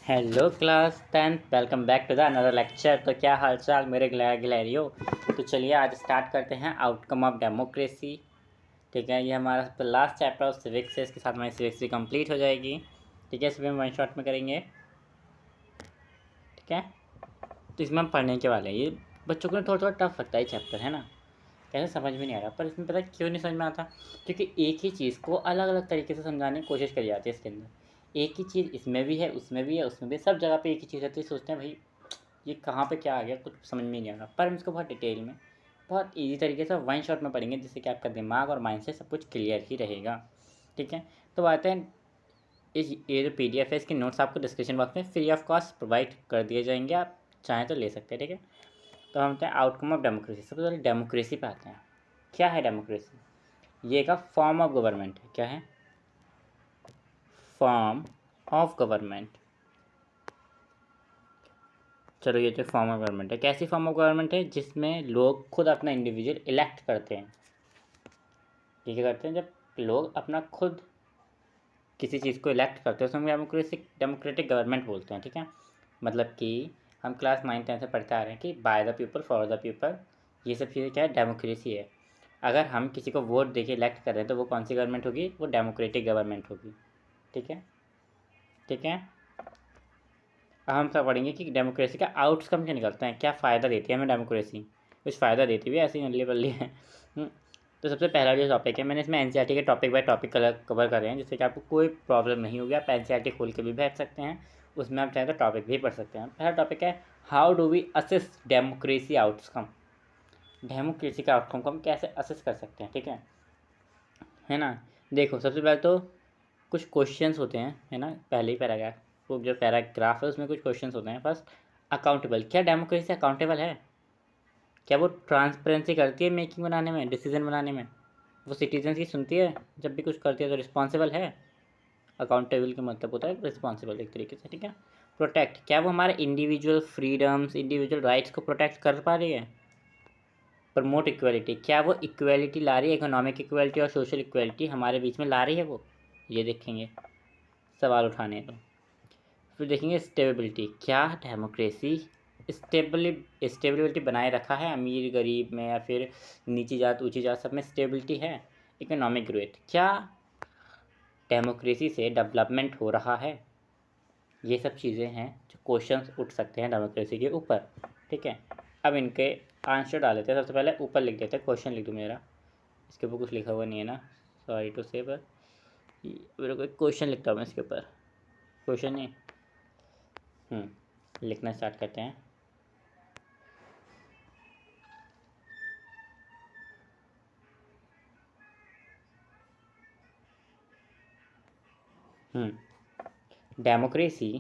Hello class 10th welcome back to the another lecture. तो क्या हालचाल मेरे गिलहरियों। तो चलिए आज स्टार्ट करते हैं आउटकम ऑफ डेमोक्रेसी। ठीक है, ये हमारा लास्ट चैप्टर ऑफ सिविक्स है, इसके साथ हमारी सिविक्स भी कंप्लीट हो जाएगी। ठीक है, इसमें हम वन शॉट में करेंगे। ठीक है, तो इसमें हम पढ़ने के वाले हैं। ये बच्चों को थोड़ा थोड़ा टफ लगता है चैप्टर, है ना, कैसे समझ में नहीं आ रहा, पर इसमें पता क्यों नहीं समझ में आता, क्योंकि एक ही चीज़ को अलग अलग तरीके से समझाने की कोशिश करी जाती है इसके अंदर। एक ही चीज़ इसमें भी है, उसमें भी है, उसमें भी, सब जगह पे एक ही चीज़ रहती है। सोचते हैं भाई ये कहाँ पे क्या आ गया, कुछ समझ में नहीं आ रहा, पर हम इसको बहुत डिटेल में, बहुत ईजी तरीके से वन शॉट में पढ़ेंगे, जिससे कि आपका दिमाग और माइंड से सब कुछ क्लियर ही रहेगा। ठीक है, तो आते हैं ये जो PDF है, इसके नोट्स आपको डिस्क्रिप्शन बॉक्स में फ्री ऑफ कॉस्ट प्रोवाइड कर दिए जाएंगे, आप चाहें तो ले सकते हैं। ठीक है, तो हम आते हैं आउटकम ऑफ डेमोक्रेसी। सबसे पहले डेमोक्रेसी पे आते हैं। क्या है डेमोक्रेसी? ये एक फॉर्म ऑफ गवर्नमेंट है। क्या है? Form of government. चलो, ये तो फॉर्म ऑफ गवर्नमेंट है। कैसी फॉर्म ऑफ गवर्नमेंट है? जिसमें लोग खुद अपना इंडिविजुअल इलेक्ट करते हैं। ये क्या करते हैं? जब लोग अपना खुद किसी चीज़ को इलेक्ट करते हैं, उसमें डेमोक्रेटिक गवर्नमेंट बोलते हैं। ठीक है, मतलब कि हम क्लास 9th 10th से पढ़ते आ रहे हैं कि by the people for the people, ये सब चीज़ें क्या है? डेमोक्रेसी है। अगर हम किसी को वोट देके इलेक्ट कर रहे हैं तो वो कौन सी गवर्नमेंट होगी? वो डेमोक्रेटिक गवर्नमेंट होगी। ठीक है, ठीक है। अब हम सब पढ़ेंगे कि डेमोक्रेसी का आउटकम क्या निकलते हैं, क्या फ़ायदा देती है हमें डेमोक्रेसी। कुछ फ़ायदा देती भी ऐसी नल्ली बल्ली है। तो सबसे पहला जो टॉपिक है, मैंने इसमें NCERT के टॉपिक बाय टॉपिक कवर करे हैं, जिससे कि आपको कोई प्रॉब्लम नहीं होगी। आप NCERT खोल के भी बैठ सकते हैं, उसमें आप चाहें तो टॉपिक भी पढ़ सकते हैं। पहला टॉपिक है how do we assess democracy outcome. Democracy का आउटकम को हम कैसे असेस कर सकते हैं? ठीक है ना। देखो, सबसे पहले तो कुछ क्वेश्चंस होते हैं, है ना, पहले ही पैराग्राफ, वो जो पैराग्राफ है उसमें कुछ क्वेश्चंस होते हैं। First, accountable. क्या डेमोक्रेसी अकाउंटेबल है? क्या वो ट्रांसपेरेंसी करती है मेकिंग बनाने में, डिसीजन बनाने में? वो सिटीजन की सुनती है जब भी कुछ करती है? तो रिस्पॉन्सिबल है। अकाउंटेबल का मतलब होता है रिस्पॉन्सिबल एक तरीके से। ठीक है, प्रोटेक्ट। क्या वो हमारे इंडिविजुअल फ्रीडम्स, इंडिविजुअल राइट्स को प्रोटेक्ट कर पा रही है? Promote equality. क्या वो इक्वलिटी ला रही है, इकोनॉमिक इक्वलिटी और सोशल इक्वलिटी हमारे बीच में ला रही है वो? ये देखेंगे, सवाल उठाने तो। फिर देखेंगे स्टेबिलिटी। क्या डेमोक्रेसी स्टेबिलिटी बनाए रखा है अमीर गरीब में, या फिर नीची जात ऊंची जात, सब में स्टेबिलिटी है? Economic growth. क्या डेमोक्रेसी से डेवलपमेंट हो रहा है? ये सब चीज़ें हैं जो क्वेश्चंस उठ सकते हैं डेमोक्रेसी के ऊपर। ठीक है, अब इनके आंसर डाल देते हैं। सबसे पहले ऊपर लिख देते हैं, क्वेश्चन लिख दूँ मेरा, इसके ऊपर कुछ लिखा हुआ नहीं है ना, सॉरी टू से, पर मेरे को एक क्वेश्चन लिखता हूँ मैं इसके ऊपर। क्वेश्चन नहीं, लिखना स्टार्ट करते हैं। डेमोक्रेसी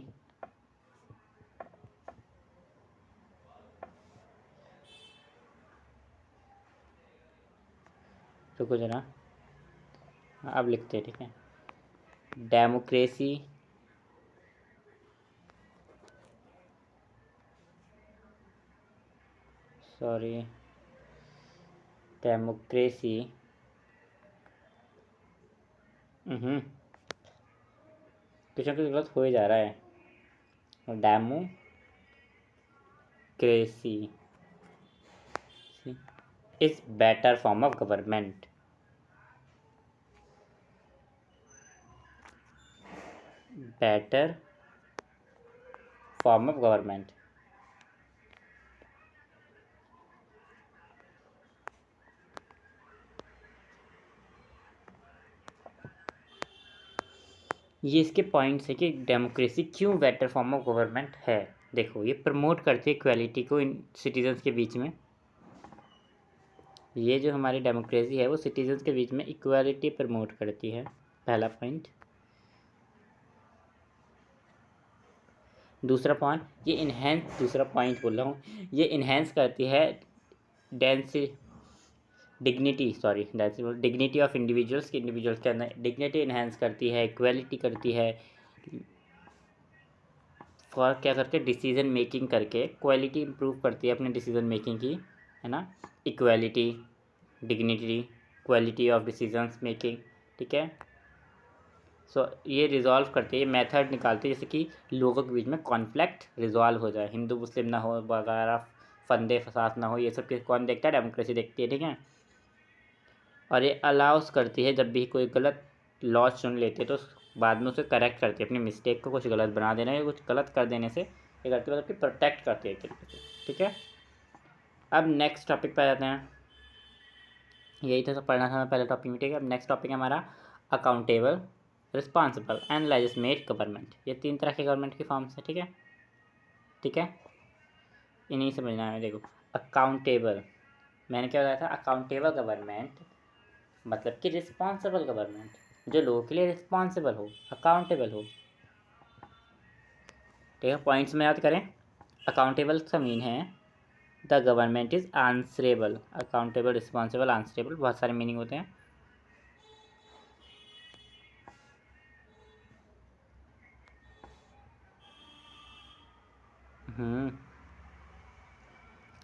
रुको जरा, अब लिखते हैं। ठीक है, डेमोक्रेसी सॉरी डेमोक्रेसी कुछ ना कुछ गलत हो ही जा रहा है। Democracy is better form of government. Better form of government. ये इसके पॉइंट्स है कि डेमोक्रेसी क्यों बेटर फॉर्म ऑफ गवर्नमेंट है। देखो, ये प्रमोट करती है इक्वालिटी को इन सिटीजन्स के बीच में। ये जो हमारी डेमोक्रेसी है वो सिटीजन्स के बीच में इक्वालिटी प्रमोट करती है, पहला पॉइंट। दूसरा पॉइंट, ये इन्हेंस दूसरा पॉइंट बोल रहा हूँ, ये इन्हेंस करती है डिग्निटी ऑफ इंडिविजुअल्स के अंदर डिग्निटी इन्हेंस करती है, इक्वालिटी करती है। फॉर क्या करके डिसीजन मेकिंग करके क्वालिटी इंप्रूव करती है अपने डिसीजन मेकिंग की, है ना। Equality, dignity, quality of decisions making. ठीक है, सो ये रिजॉल्व करती है, ये मेथड निकालती है जैसे कि लोगों के बीच में कॉन्फ्लिक्ट रिजॉल्व हो जाए, हिंदू मुस्लिम ना हो वगैरह, फंदे फसाद ना हो, ये सब कौन देखता है? डेमोक्रेसी देखती है, ठीक है। और ये अलाउस करती है जब भी कोई गलत लॉ चुन लेते तो बाद में उसे करेक्ट करती है, अपनी मिस्टेक को कुछ गलत बना देना या कुछ गलत कर देने से ये करती है, मतलब कि प्रोटेक्ट करती है एक तरीके से, ठीक है। अब नेक्स्ट टॉपिक पे आ जाते हैं, यही था सब पढ़ना था पहले टॉपिक में, ठीक है। अब नेक्स्ट टॉपिक है हमारा accountable, responsible and legislate government. ये 3 तरह के गवर्नमेंट की फॉर्म्स है, ठीक है, ठीक है। इन्हीं समझना है, देखो अकाउंटेबल, मैंने क्या बताया था? अकाउंटेबल गवर्नमेंट मतलब कि रिस्पॉन्सिबल गवर्नमेंट, जो लोगों के लिए रिस्पॉन्सिबल हो, अकाउंटेबल हो, ठीक है। पॉइंट्स में याद करें, अकाउंटेबल का मीन है the government is answerable, accountable, responsible, answerable, बहुत सारे मीनिंग होते हैं।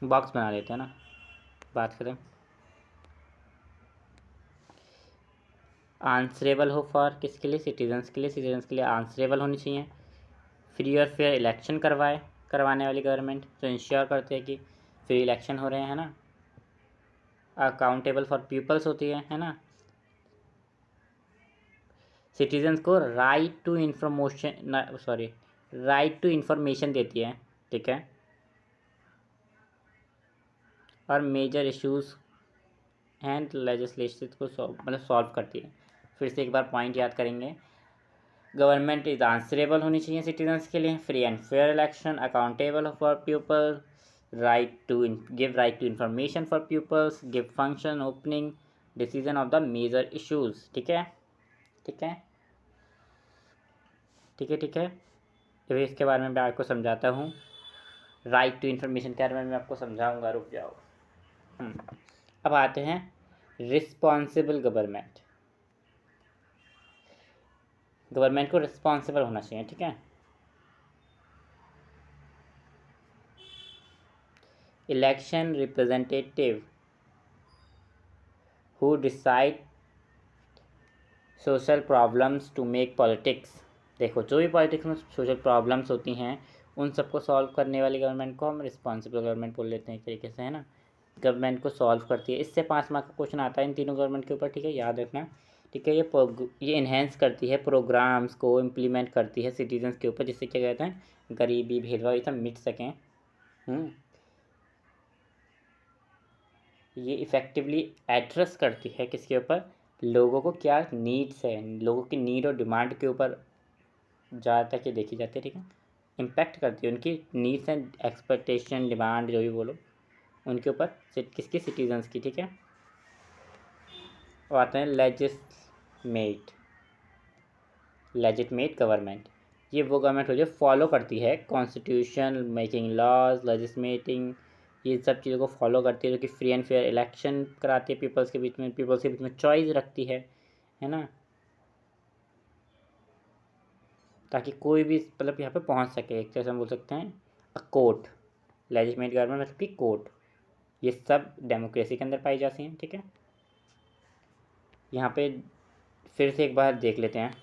बॉक्स बना लेते हैं ना, बात करें। आंसरेबल हो फॉर किसके लिए? सिटीजन्स के लिए, सिटीजन्स के लिए आंसरेबल होनी चाहिए। फ्री और फेयर इलेक्शन करवाने वाली गवर्नमेंट, जो इंश्योर करते हैं कि फ्री इलेक्शन हो रहे हैं, है ना। अकाउंटेबल फॉर पीपल्स होती है ना। सिटीजन्स को राइट टू इन्फॉर्मेशन देती है, ठीक है। और मेजर इश्यूज एंड लेजिस्लेशन को सॉल्व करती है। फिर से एक बार पॉइंट याद करेंगे, गवर्नमेंट इज आंसरेबल होनी चाहिए सिटीजन्स के लिए, free and fair election, accountable for people, right to information for peoples, give function opening decision of the major issues, ठीक है, ठीक है, ठीक है, ठीक है। फिर इसके बारे में मैं आपको समझाता हूँ, राइट टू इन्फॉर्मेशन के बारे में मैं आपको समझाऊंगा, रुक जाओ। अब आते हैं रिस्पॉन्सिबल गवर्नमेंट, गवर्नमेंट को रिस्पॉन्सिबल होना चाहिए, ठीक है। Election representative who decide social problems to make politics, देखो जो भी पॉलिटिक्स में सोशल प्रॉब्लम्स होती हैं उन सबको सॉल्व करने वाली गवर्नमेंट को हम रिस्पॉन्सिबल गवर्नमेंट बोल लेते हैं एक तरीके से, है ना। गवर्नमेंट को सॉल्व करती है, इससे 5 मार्क का क्वेश्चन आता है इन तीनों गवर्नमेंट के ऊपर, ठीक है, याद रखना, ठीक है। ये इन्हेंस करती है, प्रोग्राम्स को इम्प्लीमेंट करती है सिटीजन्स के ऊपर, जिससे क्या कहते हैं गरीबी भेदभाव ये सब मिट सकें। ये इफ़ेक्टिवली एड्रेस करती है किसके ऊपर? लोगों को क्या नीड्स है, लोगों की नीड और डिमांड के ऊपर ज़्यादातर ये देखी जाती है, ठीक है। इम्पैक्ट करती है उनकी नीड्स एंड एक्सपेक्टेशन, डिमांड जो भी बोलो, उनके ऊपर किसकी? सिटीजन्स की, ठीक है। और आते हैं लेजिटमेट गवर्नमेंट, ये वो गवर्नमेंट हो जो फॉलो करती है कॉन्स्टिट्यूशन, मेकिंग लॉज, लेजिस्लेटिंग, ये सब चीज़ों को फॉलो करती है, जो कि फ्री एंड फेयर इलेक्शन कराती है पीपल्स के बीच में चॉइस रखती है ना, ताकि कोई भी मतलब यहाँ पे पहुँच सके। एक तरह से हम बोल सकते हैं कोर्ट, लेजिस्लेटिव गवर्नमेंट मतलब कि कोर्ट, ये सब डेमोक्रेसी के अंदर पाई जाती हैं, ठीक है। यहाँ पे फिर से एक बार देख लेते हैं,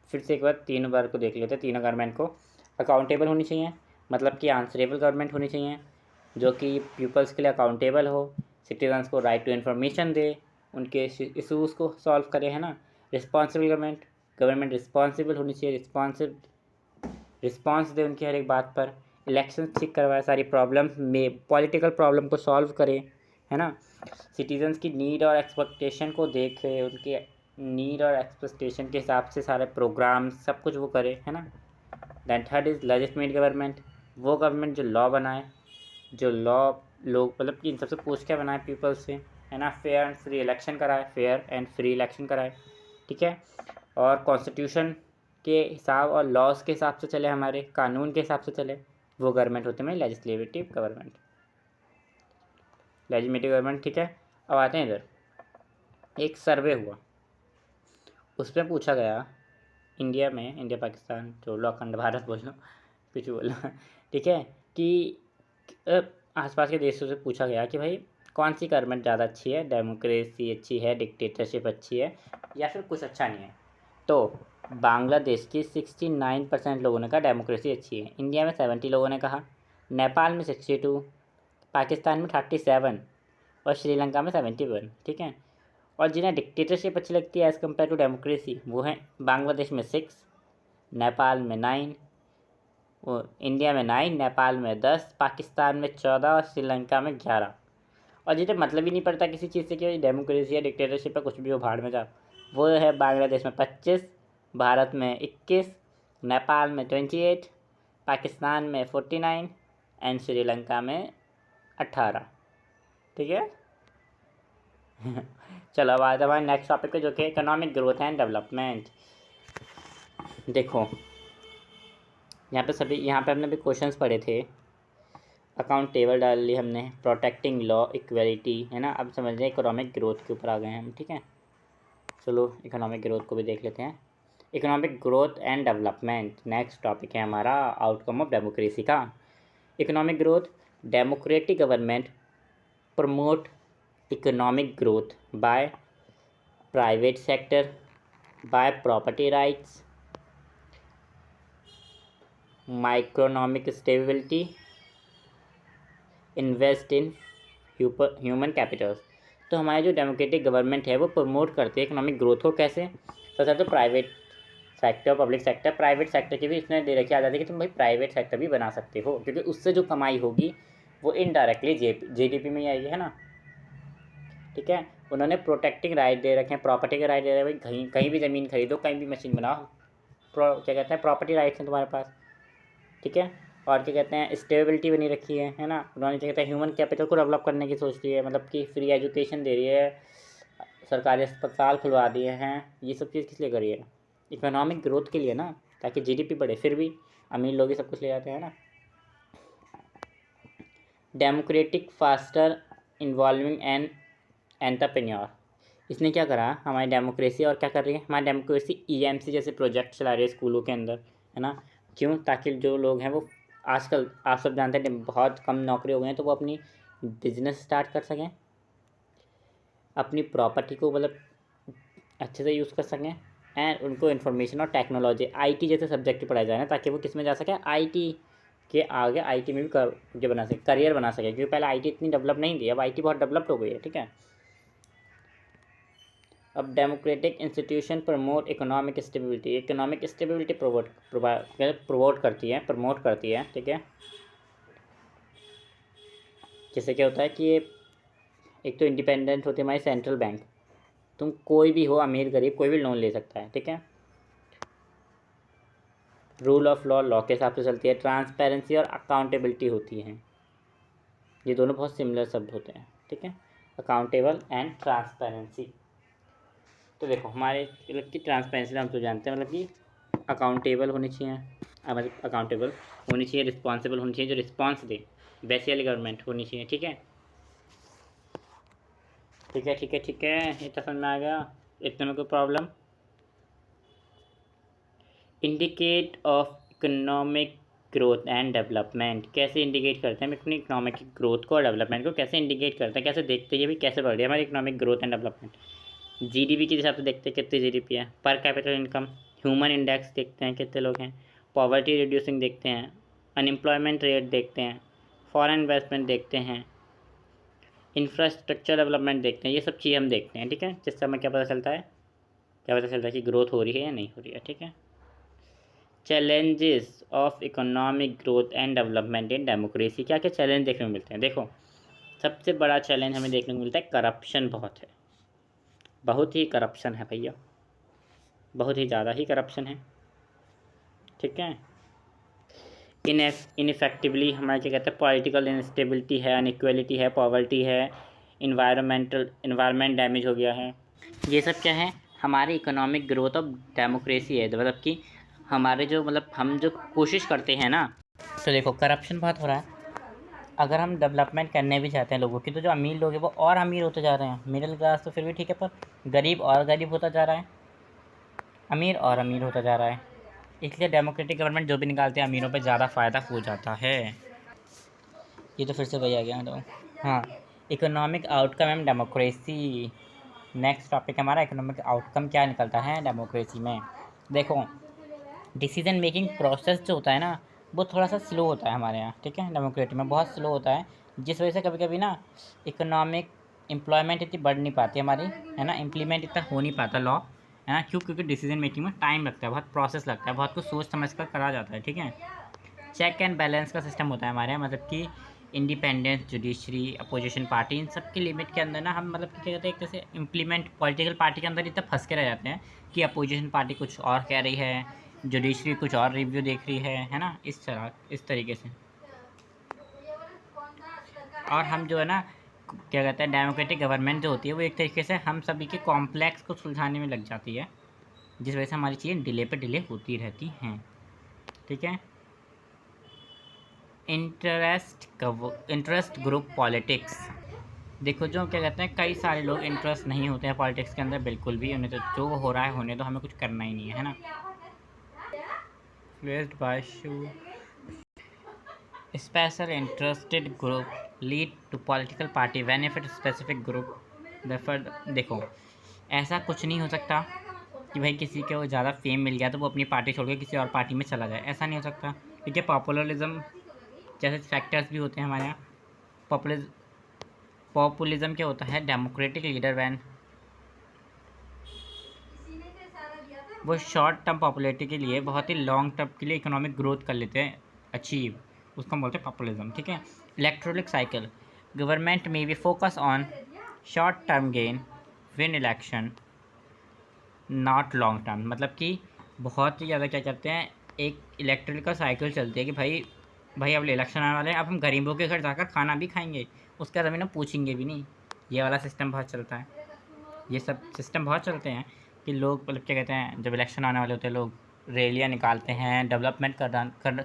फिर से एक बार 3 बार को देख लेते हैं, तीनों गवर्नमेंट को। अकाउंटेबल होनी चाहिए, मतलब कि आंसरेबल गवर्नमेंट होनी चाहिए, जो कि पीपल्स के लिए अकाउंटेबल हो, सिटीजन्स को राइट टू इन्फॉर्मेशन दे, उनके इशूज़ को सॉल्व करे, है ना। रिस्पॉन्सिबल गवर्नमेंट रिस्पॉन्सिबल होनी चाहिए, रिस्पॉन्स दे उनकी हर एक बात पर, इलेक्शन ठीक करवाए, सारी प्रॉब्लम में पॉलिटिकल प्रॉब्लम को सॉल्व करे, है ना। सिटीजन्स की नीड और एक्सपेक्टेशन को देखे, उनके नीड और एक्सपेक्टेशन के हिसाब से सारे प्रोग्राम सब कुछ वो करे, है ना। Then third is legislative government, वो गवर्नमेंट जो लॉ बनाए, जो लॉ लोग मतलब कि इन सबसे पूछ के बनाए पीपल्स से, है ना। फेयर एंड फ्री इलेक्शन कराए, ठीक है। और कॉन्स्टिट्यूशन के हिसाब और लॉज के हिसाब से चले, हमारे कानून के हिसाब से चले, वो गवर्नमेंट होते हैं लेजिस्लेटिव गवर्नमेंट, ठीक है। अब आते हैं इधर, एक सर्वे हुआ, उसमें पूछा गया इंडिया पाकिस्तान जो लो अखंड भारत बोल लो, कुछ बोलो, ठीक है, कि आसपास के देशों से पूछा गया कि भाई कौन सी गवर्नमेंट ज़्यादा अच्छी है, डेमोक्रेसी अच्छी है, डिक्टेटरशिप अच्छी है, या फिर कुछ अच्छा नहीं है। तो बांग्लादेश की 69% लोगों ने कहा डेमोक्रेसी अच्छी है, इंडिया में 70 लोगों ने कहा, नेपाल में 62, पाकिस्तान में 37 और श्रीलंका में 71। ठीक है। और जिन्हें डिक्टेटरशिप अच्छी लगती है एज़ कम्पेयर टू डेमोक्रेसी वो है बांग्लादेश में 6, नेपाल में 9, वो इंडिया में 9, नेपाल में 10, पाकिस्तान में 14 और श्रीलंका में 11। और जिसे मतलब ही नहीं पड़ता किसी चीज़ से कि डेमोक्रेसी या डिक्टेटरशिप है, कुछ भी हो भाड़ में जा, वो है बांग्लादेश में 25, भारत में 21, नेपाल में 28, पाकिस्तान में 49 एंड श्रीलंका में 18। ठीक है। चलो अब आज हमारे नेक्स्ट टॉपिक पे जो कि इकोनॉमिक ग्रोथ एंड डेवलपमेंट। देखो यहाँ पे हमने भी क्वेश्चंस पढ़े थे, अकाउंट टेबल डाल ली हमने, प्रोटेक्टिंग लॉ इक्वलिटी है ना। अब समझ रहे इकोनॉमिक ग्रोथ के ऊपर आ गए हैं हम। ठीक है, चलो इकोनॉमिक ग्रोथ को भी देख लेते हैं। Economic growth and development next topic है हमारा, आउटकम ऑफ डेमोक्रेसी का। Economic growth, democratic government promote economic growth by private sector, by property rights, microeconomic stability, invest in human capitals. तो हमारी जो डेमोक्रेटिक गवर्नमेंट है वो प्रमोट करती है इकोनॉमिक ग्रोथ को। कैसे? सबसे तो private sector, public sector, private sector की भी इसने दे रखी आज़ादी कि तुम भाई प्राइवेट सेक्टर भी बना सकते हो, क्योंकि उससे जो कमाई होगी वो इनडायरेक्टली जीडीपी में ही आएगी, है ना। ठीक है। उन्होंने प्रोटेक्टिंग राइट दे रखे हैं, प्रॉपर्टी के राइट दे रहे हैं, भाई कहीं भी ज़मीन खरीदो, कहीं भी मशीन बनाओ, क्या कहते हैं प्रॉपर्टी राइट्स हैं तुम्हारे पास। ठीक है। और क्या कहते हैं स्टेबिलिटी बनी रखी है ना। उन्होंने क्या कहते हैं ह्यूमन कैपिटल को डेवलप करने की सोच रही है, मतलब कि फ्री एजुकेशन दे रही है, सरकारी अस्पताल खुलवा दिए हैं। ये सब चीज़ किस लिए करी है? इकोनॉमिक ग्रोथ के लिए ना, ताकि जीडीपी बढ़े। फिर भी अमीर लोग ही सब कुछ ले जाते हैं ना। Democratic faster involving an entrepreneur, इसने क्या करा हमारी डेमोक्रेसी, और क्या कर रही है हमारी डेमोक्रेसी ईएमसी जैसे प्रोजेक्ट चला रही है स्कूलों के अंदर, है ना। क्यों? ताकि जो लोग हैं वो आजकल आप सब जानते हैं बहुत कम नौकरी हो गई हैं, तो वो अपनी बिजनेस स्टार्ट कर सकें, अपनी प्रॉपर्टी को मतलब अच्छे से यूज़ कर सकें, एंड उनको इन्फॉर्मेशन और टेक्नोलॉजी आईटी जैसे सब्जेक्ट पढ़ाए जाए ना, ताकि वो किस में जा सके, आईटी के आगे आईटी में भी जो बना सके, करियर बना सके। क्योंकि पहले आईटी इतनी डेवलप नहीं थी, अब आईटी बहुत डेवलप्ड हो गई है। ठीक है। अब democratic institution promote economic stability, economic stability promote करती है। ठीक है। जिससे क्या होता है कि ये एक तो इंडिपेंडेंट होती है हमारी सेंट्रल बैंक, तुम कोई भी हो अमीर गरीब कोई भी लोन ले सकता है। ठीक है। रूल ऑफ लॉ, लॉ के हिसाब से चलती है। ट्रांसपेरेंसी और अकाउंटेबिलिटी होती है, ये दोनों बहुत सिमिलर शब्द होते हैं। ठीक है। Accountable and transparency. तो देखो हमारे मतलब कि ट्रांसपेरेंसी हम तो जानते हैं, मतलब कि अकाउंटेबल होनी चाहिए, मतलब अकाउंटेबल होनी चाहिए, रिस्पॉन्सिबल होनी चाहिए, जो रिस्पॉन्स दे, वैसे वाली गवर्नमेंट होनी चाहिए। ठीक है। ठीक है, ठीक है, ठीक है, इतना समझ में आ गया, इतने में कोई problem? Indicate of economic growth and development, कैसे इंडिकेट करते हैं हम अपनी इकोनॉमिक ग्रोथ को और डेवलपमेंट को, कैसे इंडिकेट करते हैं, कैसे देखते हैं भी कैसे बढ़ रही है हमारी economic growth and development. GDP के हिसाब से देखते हैं कितनी जीडीपी है, पर कैपिटल इनकम, ह्यूमन इंडेक्स देखते हैं कितने लोग हैं, पॉवर्टी रिड्यूसिंग देखते हैं, अनएम्प्लॉयमेंट रेट देखते हैं, फॉरेन इन्वेस्टमेंट देखते हैं, इंफ्रास्ट्रक्चर डेवलपमेंट देखते हैं। ये सब चीज़ें हम देखते हैं। ठीक है। जिससे हमें क्या पता चलता है, कि ग्रोथ हो रही है या नहीं हो रही है। ठीक है। Challenges of economic growth and development in democracy, क्या क्या चैलेंज देखने को मिलते हैं? देखो सबसे बड़ा चैलेंज हमें देखने को मिलता है करप्शन बहुत है, बहुत ही करप्शन है भैया, बहुत ही ज़्यादा ही करप्शन है। ठीक है। इनफेक्टिवली हमारा क्या कहते हैं पॉलिटिकल इंस्टेबिलिटी है, अनइक्वलिटी है, पॉवर्टी है, इन्वायरमेंट डैमेज हो गया है। ये सब क्या है हमारी इकोनॉमिक ग्रोथ ऑफ डेमोक्रेसी है, मतलब कि हमारे जो मतलब हम जो कोशिश करते हैं ना। तो देखो करप्शन बहुत हो रहा है, अगर हम डेवलपमेंट करने भी चाहते हैं लोगों की, तो जो अमीर लोग हैं वो और अमीर होते जा रहे हैं, मिडिल क्लास तो फिर भी ठीक है, पर गरीब और गरीब होता जा रहा है, अमीर और अमीर होता जा रहा है। इसलिए डेमोक्रेटिक गवर्नमेंट जो भी निकालते हैं अमीरों पे ज़्यादा फ़ायदा हो जाता है। ये तो फिर से वही आ गया तो हाँ, economic outcome and democracy, next topic हमारा इकोनॉमिक आउटकम क्या निकलता है डेमोक्रेसी में। देखो, डिसीजन मेकिंग प्रोसेस जो होता है ना, वो थोड़ा सा स्लो होता है हमारे यहाँ, ठीक है, डेमोक्रेसी में बहुत स्लो होता है, जिस वजह से कभी कभी ना इकोनॉमिक एम्प्लॉयमेंट इतनी बढ़ नहीं पाती हमारी, है ना, इम्प्लीमेंट इतना हो नहीं पाता लॉ, है ना, क्यों? क्योंकि डिसीजन मेकिंग में टाइम लगता है, बहुत प्रोसेस लगता है, बहुत कुछ सोच समझ कर करा जाता है, ठीक है। चेक एंड बैलेंस का सिस्टम होता है हमारे यहाँ, मतलब कि इंडिपेंडेंस, जुडिशरी, अपोजिशन पार्टी, इन सब की लिमिट के अंदर ना हम, मतलब कि क्या कहते हैं, एक तरह से इम्प्लीमेंट पॉलिटिकल पार्टी के अंदर इतना फंस के रह जाते हैं कि अपोजिशन पार्टी कुछ और कह रही है, जुडिशरी कुछ और रिव्यू देख रही है ना, इस तरीके से। और हम जो है ना, क्या कहते हैं, डेमोक्रेटिक गवर्नमेंट जो होती है वो एक तरीके से हम सभी के कॉम्प्लेक्स को सुलझाने में लग जाती है, जिस वजह से हमारी चीज़ें डिले पे डिले होती रहती हैं, ठीक है। Interest group politics. देखो, जो क्या कहते हैं, कई सारे लोग इंटरेस्ट नहीं होते हैं पॉलिटिक्स के अंदर बिल्कुल भी, उन्हें तो जो हो रहा है होने तो, हमें कुछ करना ही नहीं है ना। Influenced by special interested group lead to political party benefit specific group therefore। देखो, ऐसा कुछ नहीं हो सकता कि भाई किसी को ज़्यादा फेम मिल गया तो वो अपनी पार्टी छोड़ के किसी और पार्टी में चला जाए, ऐसा नहीं हो सकता, क्योंकि पॉपुलरिज्म जैसे फैक्टर्स भी होते हैं हमारे यहाँ। पॉपुलिज्म क्या होता है? डेमोक्रेटिक लीडर वैन वो शॉर्ट टर्म पॉपुलैरिटी के लिए बहुत ही लॉन्ग टर्म के लिए इकोनॉमिक ग्रोथ कर लेते हैं अचीव, उसको हम बोलते हैं पॉपुलिज्म, ठीक है। इलेक्ट्रोलिक साइकिल, गवर्नमेंट में भी focus on short term gain win election not long term, मतलब कि बहुत ही ज़्यादा क्या करते हैं, एक इलेक्ट्रिकल साइकिल चलती है कि भाई अब इलेक्शन आने वाले हैं, अब हम गरीबों के घर जाकर खाना भी खाएंगे, उसके बाद हमें ना पूछेंगे भी नहीं। ये वाला सिस्टम बहुत चलता है, ये सब सिस्टम बहुत चलते हैं कि लोग, मतलब क्या कहते हैं, जब इलेक्शन आने वाले होते हैं लोग रैलियाँ निकालते हैं, डेवलपमेंट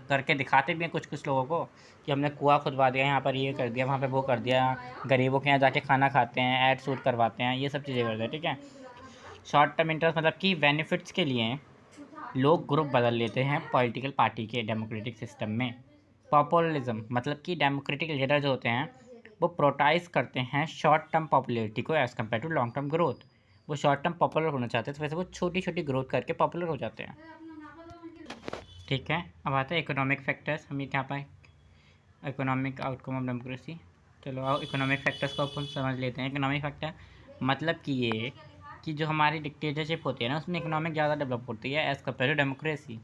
करके दिखाते भी हैं कुछ कुछ लोगों को कि हमने कुआं खुदवा दिया, यहाँ पर ये कर दिया, वहाँ पे वो कर दिया, गरीबों के यहाँ जाके खाना खाते हैं, ऐड शूट करवाते हैं, ये सब चीज़ें करते हैं, ठीक है। शॉर्ट टर्म इंटरेस्ट मतलब कि बेनिफिट्स के लिए लोग ग्रुप बदल लेते हैं पॉलिटिकल पार्टी के डेमोक्रेटिक सिस्टम में। पॉपुलिज्म मतलब कि डेमोक्रेटिक लीडर जो होते हैं वो प्रोटाइज करते हैं शॉर्ट टर्म पॉपुलैरिटी को as compare to long term growth. वो शॉर्ट टर्म पॉपुलर होना चाहते हैं तो वैसे वो छोटी छोटी ग्रोथ करके पॉपुलर हो जाते हैं, ठीक है। अब आता है इकोनॉमिक फैक्टर्स, हम ये क्या पाए, इकोनॉमिक आउटकम ऑफ डेमोक्रेसी। चलो आओ इकोनॉमिक फैक्टर्स को अपन समझ लेते हैं। इकोनॉमिक फैक्टर मतलब कि ये कि जो हमारी डिक्टेटरशिप होती है ना, उसमें इकोनॉमिक ज़्यादा डेवलप होती है एज़ कम्पेयर टू डेमोक्रेसी।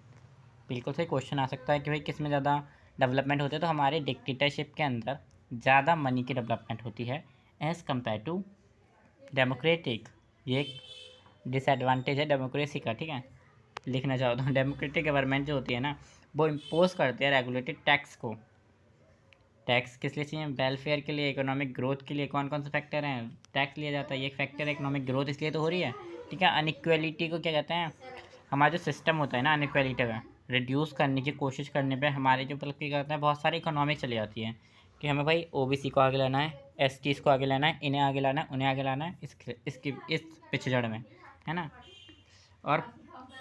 बिल्कुल सही क्वेश्चन आ सकता है कि भाई किस में ज़्यादा डेवलपमेंट होती है, तो हमारे डिक्टेटरशिप के अंदर ज़्यादा मनी की डेवलपमेंट होती है एज़ कम्पेयर टू डेमोक्रेटिक। ये एक डिसएडवांटेज है डेमोक्रेसी का, ठीक है। लिखना चाहो तो डेमोक्रेटिक गवर्नमेंट जो होती है ना, वो इम्पोज करते हैं रेगुलेटेड टैक्स को। टैक्स किस लिए चाहिए? वेलफेयर के लिए, इकोनॉमिक ग्रोथ के लिए। कौन कौन से फैक्टर हैं? टैक्स लिया जाता है, ये एक फैक्टर है। इकोनॉमिक ग्रोथ इसलिए तो हो रही है, ठीक है। अनइक्वलिटी को क्या कहते हैं? हमारा जो सिस्टम होता है ना अनइक्वलिटी का रिड्यूस करने की कोशिश करने पे हमारे जो, मतलब क्या कहते हैं, बहुत सारी इकोनॉमिक चली जाती है कि हमें भाई ओबीसी को आगे लाना है, एसटीज़ को आगे लाना है, इन्हें आगे लाना है, उन्हें आगे लाना है, इस पिछड़े में, है ना। और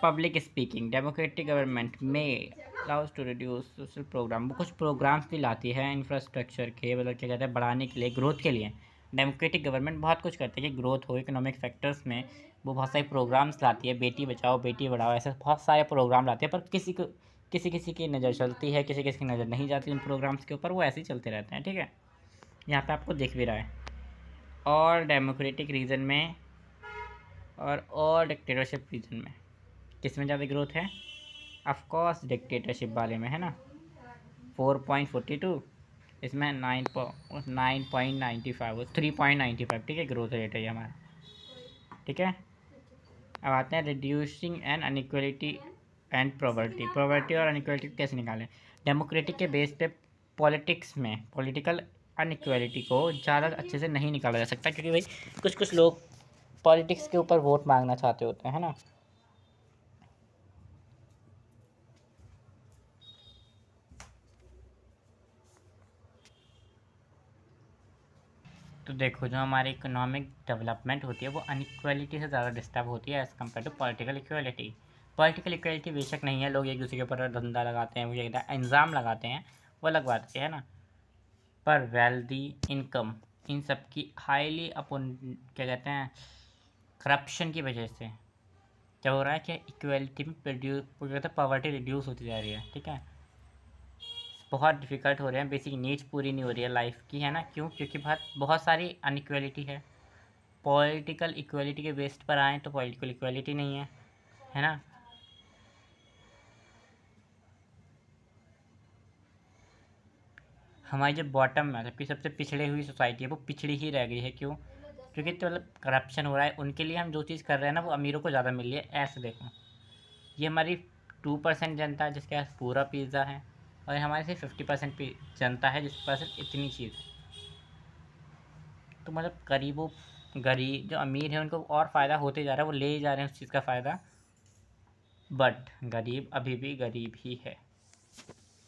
पब्लिक स्पीकिंग, डेमोक्रेटिक गवर्नमेंट में allows to reduce social programme, वो कुछ प्रोग्राम्स भी लाती है इंफ्रास्ट्रक्चर के, मतलब क्या कहते हैं, बढ़ाने के लिए, ग्रोथ के लिए। डेमोक्रेटिक गवर्नमेंट बहुत कुछ करती है कि ग्रोथ हो इकोनॉमिक फैक्टर्स में। वो बहुत सारे प्रोग्राम्स लाती है, बेटी बचाओ बेटी पढ़ाओ, ऐसे बहुत सारे प्रोग्राम लाती है, पर किसी किसी की नज़र चलती है, किसी किसी की नज़र नहीं जाती उन प्रोग्राम्स के ऊपर, वो ऐसे ही चलते रहते हैं, ठीक है। यहाँ पे आपको दिख भी रहा है। और डेमोक्रेटिक रीजन में और डिक्टेटरशिप रीजन में किस में ज़्यादा ग्रोथ है? ऑफकोर्स डिक्टेटरशिप वाले में, है ना। 4.42, इसमें 9.95, 3.95, ठीक है, ग्रोथ रेट है ये हमारा, ठीक है। अब आते हैं reducing and inequality and poverty और अनइक्वलिटी कैसे निकालें। डेमोक्रेटिक के बेस पे पॉलिटिक्स में पॉलिटिकल अनइक्वलिटी को ज़्यादा अच्छे से नहीं निकाला जा सकता, क्योंकि भाई कुछ कुछ लोग पॉलिटिक्स के ऊपर वोट मांगना चाहते होते हैं, है ना। तो देखो, जो हमारी इकोनॉमिक डेवलपमेंट होती है वो अनइक्वलिटी से ज़्यादा डिस्टर्ब होती है as compare to political equality. Political equality बेशक नहीं है, लोग एक दूसरे के ऊपर धंधा लगाते हैं, वो ये इल्ज़ाम लगाते हैं, वो अलग बात है ना। पर वेल्दी इनकम इन सब की हाईली अपन क्या कहते हैं, करप्शन की वजह से क्या हो रहा है कि इक्वलिटी में पॉवर्टी रिड्यूस होती जा रही है, ठीक है। बहुत डिफ़िकल्ट हो रहे हैं, बेसिक नीड्स पूरी नहीं हो रही है लाइफ की, है ना। क्यों? क्योंकि बहुत बहुत सारी अनइक्वलिटी है। पॉलिटिकल इक्वलिटी के बेस्ड पर आएँ तो पॉलिटिकल इक्वलिटी नहीं है ना। हमारी जो बॉटम में जबकि सबसे पिछड़ी हुई सोसाइटी है वो पिछड़ी ही रह गई है। क्यों? क्योंकि तो मतलब करप्शन हो रहा है। उनके लिए हम जो चीज़ कर रहे हैं ना वो अमीरों को ज़्यादा मिल रही है। ऐसे देखो, ये हमारी 2% जनता है जिसके पास पूरा पिज़्ज़ा है, और हमारे सिर्फ 50% जनता है जिसके पास सिर्फ इतनी चीज़। तो मतलब गरीब जो अमीर है उनको और फ़ायदा होते जा रहा है, वो ले ही जा रहे हैं उस चीज़ का फ़ायदा, बट गरीब अभी भी गरीब ही है।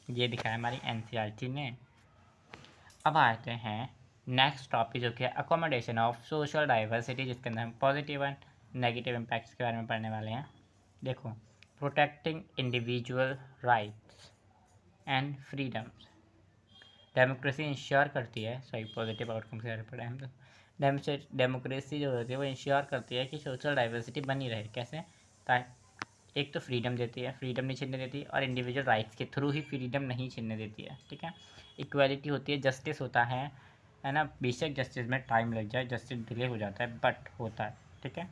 ये दिखाया हमारी एनसीईआरटी ने। अब आते हैं नेक्स्ट टॉपिक जो कि है अकोमोडेशन ऑफ सोशल डाइवर्सिटी, जिसके अंदर हम पॉजिटिव एंड नेगेटिव इम्पैक्ट्स के बारे में पढ़ने वाले हैं। देखो, protecting individual rights and freedoms, democracy ensure करती है, सॉरी पॉजिटिव आउटकम के बारे में पढ़े हम तो। डेमोक्रेसी जो होती है वो इंश्योर करती है कि सोशल डाइवर्सिटी बनी रहे। कैसे? ताकि एक तो फ्रीडम देती है, फ्रीडम नहीं छीनने देती, और इंडिविजुअल राइट्स के थ्रू ही फ्रीडम नहीं छीनने देती है, ठीक है। इक्वालिटी होती है, जस्टिस होता है ना। बेशक जस्टिस में टाइम लग जाए, जस्टिस डिले हो जाता है, बट होता है, ठीक है।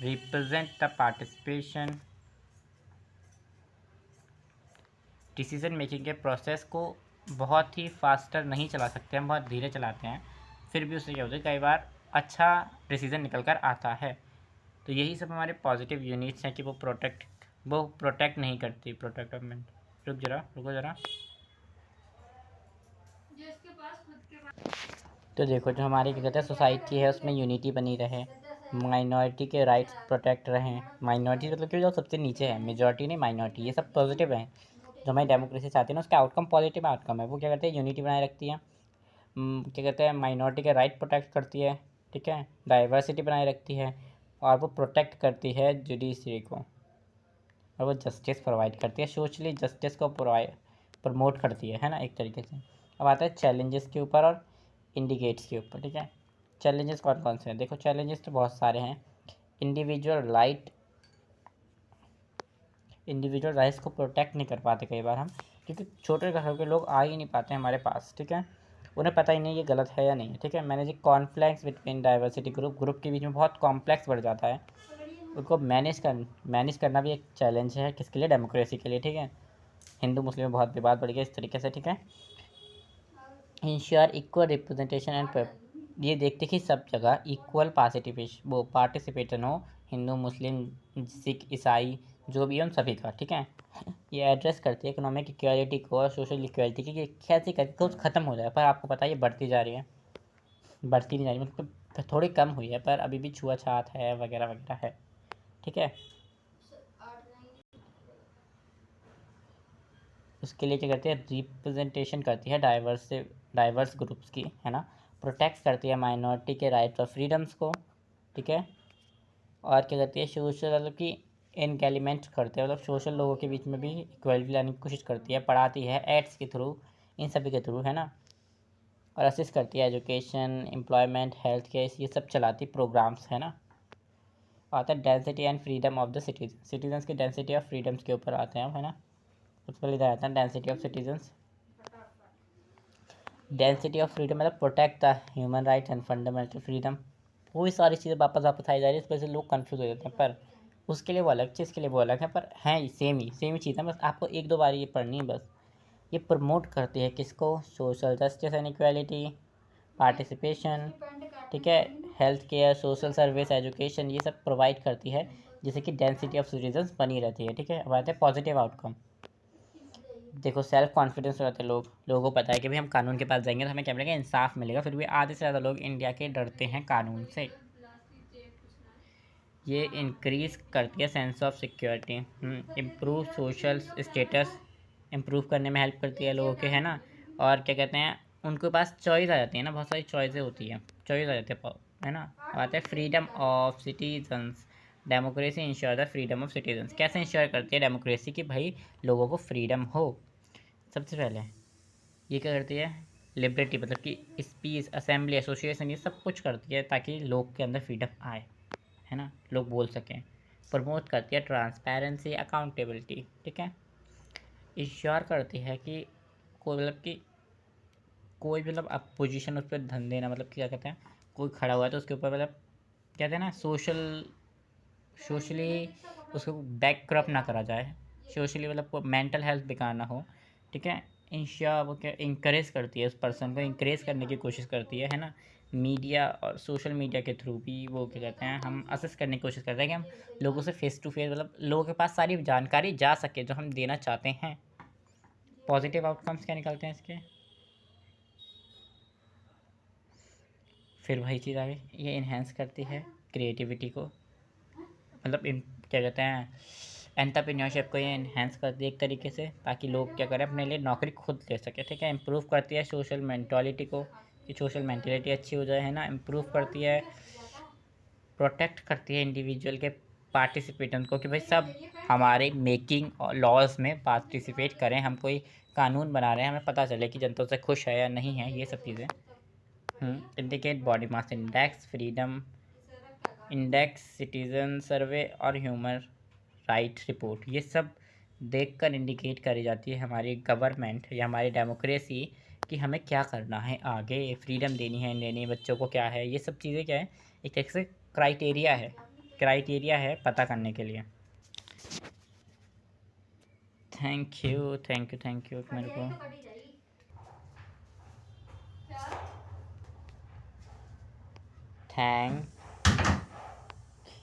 Represent the participation, decision making के प्रोसेस को बहुत ही फास्टर नहीं चला सकते, हम बहुत धीरे चलाते हैं, फिर भी उससे क्या होता है कई बार अच्छा डिसीजन निकल कर आता है। तो यही सब हमारे पॉजिटिव यूनिट्स हैं कि वो प्रोटेक्ट नहीं करती। प्रोटेक्टमेंट रुको ज़रा। तो देखो, जो हमारी क्या कहते हैं सोसाइटी है उसमें यूनिटी बनी रहे, माइनॉरिटी के राइट्स प्रोटेक्ट रहें। माइनॉरिटी मतलब कि जो सबसे नीचे है, मेजॉरिटी नहीं माइनॉरिटी, ये सब पॉजिटिव है। जो हमारी डेमोक्रेसी चाहती है ना उसका आउटकम पॉजिटिव आउटकम है। वो क्या करते हैं, यूनिटी बनाए रखती है, क्या कहते हैं माइनॉरिटी के राइट प्रोटेक्ट करती है, ठीक है, डाइवर्सिटी बनाए रखती है, और वो प्रोटेक्ट करती है जुडिशरी को, और वो जस्टिस प्रोवाइड करती है, सोशली जस्टिस को प्रमोट करती है ना एक तरीके से। अब आता है चैलेंजेस के ऊपर और इंडिकेट्स के ऊपर, ठीक है। चैलेंजेस कौन कौन से हैं? देखो, चैलेंजेस तो बहुत सारे हैं। इंडिविजुअल राइट्स को प्रोटेक्ट नहीं कर पाते कई बार हम, क्योंकि छोटे घरों के लोग आ ही नहीं पाते हमारे पास, ठीक है। उन्हें पता ही नहीं ये गलत है या नहीं है, ठीक है। Managing conflicts between diversity group के बीच में बहुत कॉम्प्लेक्स बढ़ जाता है। उनको मैनेज करना भी एक चैलेंज है, किसके लिए? डेमोक्रेसी के लिए, ठीक है। हिंदू मुस्लिम में बहुत विवाद बढ़ गया इस तरीके से, ठीक है। इंश्योर इक्वल रिप्रेजेंटेशन एंड, ये देखते कि सब जगह इक्वल पार्टिसिपेशन हो, हिंदू मुस्लिम सिख ईसाई जो भी हम सभी का, ठीक है। ये एड्रेस करती है इकोनॉमिक इक्वालिटी को और सोशल इक्वालिटी की, कि कैसे करके कुछ ख़त्म हो जाए, पर आपको पता है ये बढ़ती जा रही है, बढ़ती नहीं जा रही, मतलब थोड़ी कम हुई है, पर अभी भी छुआछात है वगैरह वगैरह है, ठीक है। उसके लिए क्या करती है, रिप्रेजेंटेशन करती है डाइवर्स ग्रुप्स की, है ना। प्रोटेक्ट करती है माइनॉरिटी के राइट्स और फ्रीडम्स को, ठीक है। और क्या करती है, सोशल मतलब कि एनगेजमेंट करते हैं, मतलब सोशल लोगों के बीच में भी इक्वलिटी लाने की कोशिश करती है, पढ़ाती है एड्स के थ्रू, इन सभी के थ्रू, है ना। और असिस्ट करती है एजुकेशन, एम्प्लॉयमेंट, हेल्थ केयर, ये सब चलाती प्रोग्राम्स, है ना। आता है density and freedom of the citizens की डेंसिटी ऑफ फ्रीडम्स के ऊपर आते हैं, है ना। सबसे पहले इधर आता है density of citizens. Density of freedom मतलब protect the human rights and fundamental freedom. वो भी सारी चीज़ें वापस वापस आई जा रही है, इस वजह से लोग कन्फ्यूज़ हो जाते हैं, पर उसके लिए वो अलग चीज़, के लिए वो अलग है, पर हैं सेम ही चीज़ है, बस आपको एक दो बार ये पढ़नी है बस। ये प्रमोट करती है किसको? Social justice and equality, participation, ठीक है, health care, social service, education, ये सब प्रोवाइड करती है, जिससे कि डेंसिटी ऑफ सिटीजन्स बनी रहती है, ठीक है। अब आते हैं पॉजिटिव आउटकम। देखो, सेल्फ कॉन्फिडेंस रहते हैं लोगों को पता है कि भाई हम कानून के पास जाएंगे तो हमें क्या मिलेगा, इंसाफ मिलेगा। फिर भी आधे से ज़्यादा लोग इंडिया के डरते हैं कानून से। ये इंक्रीज़ करती है sense of security, improve social status, improve करने में हेल्प करती है लोगों के, है ना। और क्या कहते हैं, उनके पास चॉइस आ जाती है ना, बहुत सारी चॉइसें होती हैं, चॉइस आ जाती है ना। आते हैं freedom of citizens, democracy ensure the freedom of citizens. कैसे इंश्योर करती है डेमोक्रेसी कि भाई लोगों को फ्रीडम हो? सबसे पहले ये क्या करती है, लिबर्टी मतलब कि स्पीच, असेंबली, एसोसिएशन, ये सब कुछ करती है ताकि लोग के अंदर फ्रीडम आए, है ना, लोग बोल सकें। प्रमोट करती है ट्रांसपेरेंसी, अकाउंटेबिलिटी, ठीक है। इंश्योर करती है कि कोई मतलब अपोजिशन उस पर ध्यान देना, मतलब क्या कहते हैं, कोई खड़ा हुआ है तो उसके ऊपर मतलब कहते हैं ना सोशली उसको बैक क्रप ना करा जाए, सोशली मतलब मेंटल हेल्थ बेकार ना हो, ठीक है। इंश्योर वो क्या इंकरेज करती है, उस पर्सन को इंकरेज करने की कोशिश करती है ना। मीडिया और सोशल मीडिया के थ्रू भी वो क्या कहते हैं, हम असेस करने की कोशिश करते हैं कि हम लोगों से फेस टू फेस मतलब लोगों के पास सारी जानकारी जा सके जो हम देना चाहते हैं। पॉजिटिव आउटकम्स क्या निकलते हैं इसके, फिर वही चीज़ आ गई, ये इन्हेंस करती है क्रिएटिविटी को, मतलब क्या कहते हैं, एंटरप्रेन्योरशिप को ये इन्हेंस करती है एक तरीके से, ताकि लोग क्या करें अपने लिए नौकरी खुद ले सके, ठीक है। इम्प्रूव करती है सोशल मेंटालिटी को, कि सोशल मेंटालिटी अच्छी हो जाए, है ना। इम्प्रूव करती है, प्रोटेक्ट करती है इंडिविजुअल के पार्टिसिपेटेंट को, कि भाई सब हमारे मेकिंग और लॉज में पार्टिसिपेट करें, हम कोई कानून बना रहे हैं, हमें पता चले कि जनता से खुश है या नहीं है, ये सब चीज़ें। Indicate body mass index, freedom index, citizen survey और ह्यूमन राइट रिपोर्ट, ये सब देखकर इंडिकेट करी जाती है हमारी गवर्नमेंट या हमारी डेमोक्रेसी कि हमें क्या करना है आगे, फ्रीडम देनी है देनी बच्चों को, क्या है, ये सब चीज़ें क्या है, एक तरह से क्राइटेरिया है पता करने के लिए। थैंक यू मेरे को। Thank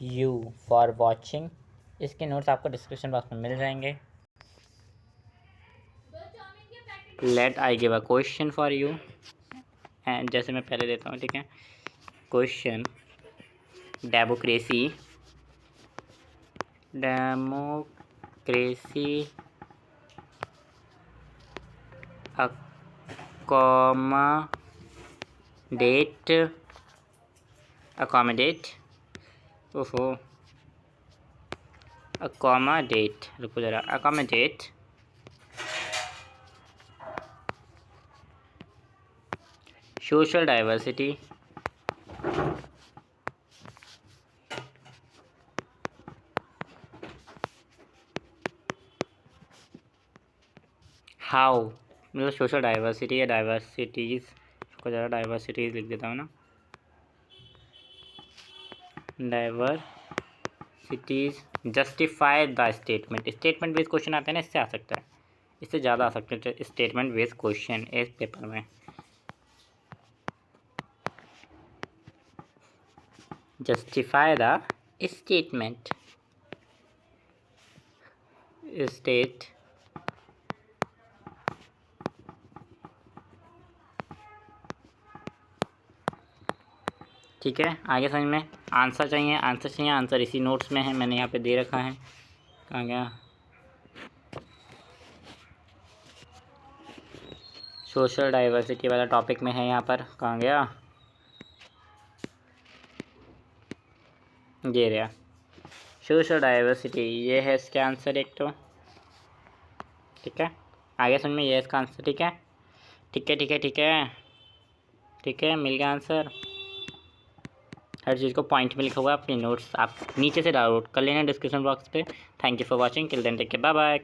you for watching. इसके नोट्स आपको डिस्क्रिप्शन बॉक्स में मिल जाएंगे। Let I give a question for you, and जैसे मैं पहले देता हूँ, ठीक है। Question, democracy accommodate social diversity, how मतलब सोशल डाइवर्सिटी या डाइवर्सिटीज़ को ज़्यादा डाइवर्सिटीज़ लिख देता हूँ ना, diversities justify the statement based question आते हैं ना, इससे आ सकता है, इससे ज़्यादा आ सकते हैं स्टेटमेंट बेस्ड क्वेश्चन इस पेपर में। जस्टिफाई द स्टेटमेंट ठीक है। आगे समझ में आंसर चाहिए, आंसर इसी नोट्स में है, मैंने यहाँ पे दे रखा है। कहाँ गया, सोशल डाइवर्सिटी वाला टॉपिक में है यहाँ पर, कहाँ गया, ये रहा सोशल डाइवर्सिटी, ये है इसका आंसर एक तो, ठीक है। आगे समझ में, ये है इसका आंसर, ठीक है मिल गया आंसर। हर चीज़ को पॉइंट में लिखा हुआ है, अपने नोट्स आप नीचे से डाउनलोड कर लेना डिस्क्रिप्शन बॉक्स पे। Thank you for watching, till then take care, bye bye.